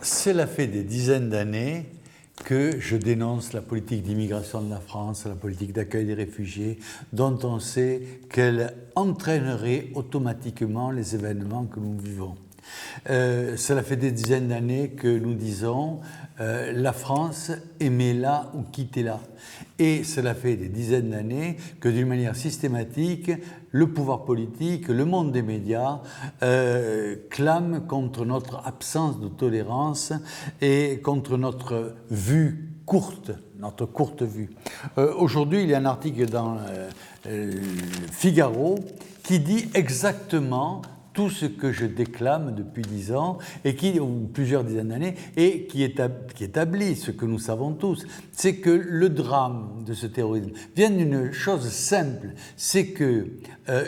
Cela fait des dizaines d'années que je dénonce la politique d'immigration de la France, la politique d'accueil des réfugiés, dont on sait qu'elle entraînerait automatiquement les événements que nous vivons. Cela fait des dizaines d'années que nous disons la France, aimez-la ou quittez-la. Et cela fait des dizaines d'années que d'une manière systématique, le pouvoir politique, le monde des médias clame contre notre absence de tolérance et contre notre vue courte, notre courte vue. Aujourd'hui, il y a un article dans Figaro qui dit exactement tout ce que je déclame depuis 10 ans, ou plusieurs dizaines d'années, et qui établit ce que nous savons tous, c'est que le drame de ce terrorisme vient d'une chose simple, c'est que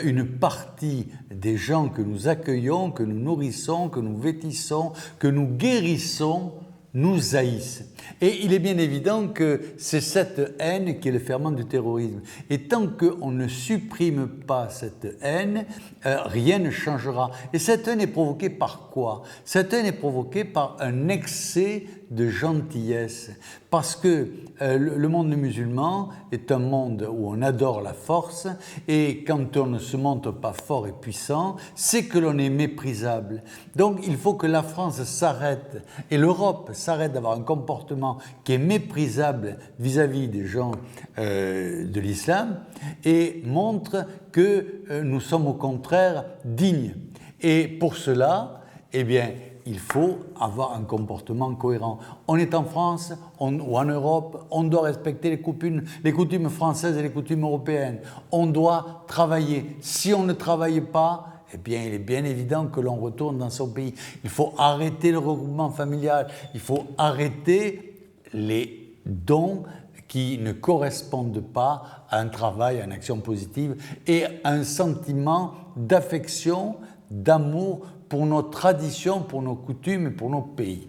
une partie des gens que nous accueillons, que nous nourrissons, que nous vêtissons, que nous guérissons, nous haïssent. Et il est bien évident que c'est cette haine qui est le ferment du terrorisme. Et tant qu'on ne supprime pas cette haine, rien ne changera. Et cette haine est provoquée par quoi? Cette haine est provoquée par un excès de gentillesse. Parce que le monde musulman est un monde où on adore la force, et quand on ne se montre pas fort et puissant, c'est que l'on est méprisable. Donc il faut que la France s'arrête, et l'Europe s'arrête d'avoir un comportement qui est méprisable vis-à-vis des gens de l'islam, et montre que nous sommes au contraire dignes. Et pour cela, eh bien, il faut avoir un comportement cohérent. On est en France ou en Europe, on doit respecter les coutumes françaises et les coutumes européennes. On doit travailler. Si on ne travaille pas, eh bien, il est bien évident que l'on retourne dans son pays. Il faut arrêter le regroupement familial. Il faut arrêter les dons qui ne correspondent pas à un travail, à une action positive et à un sentiment d'affection, d'amour pour nos traditions, pour nos coutumes et pour nos pays.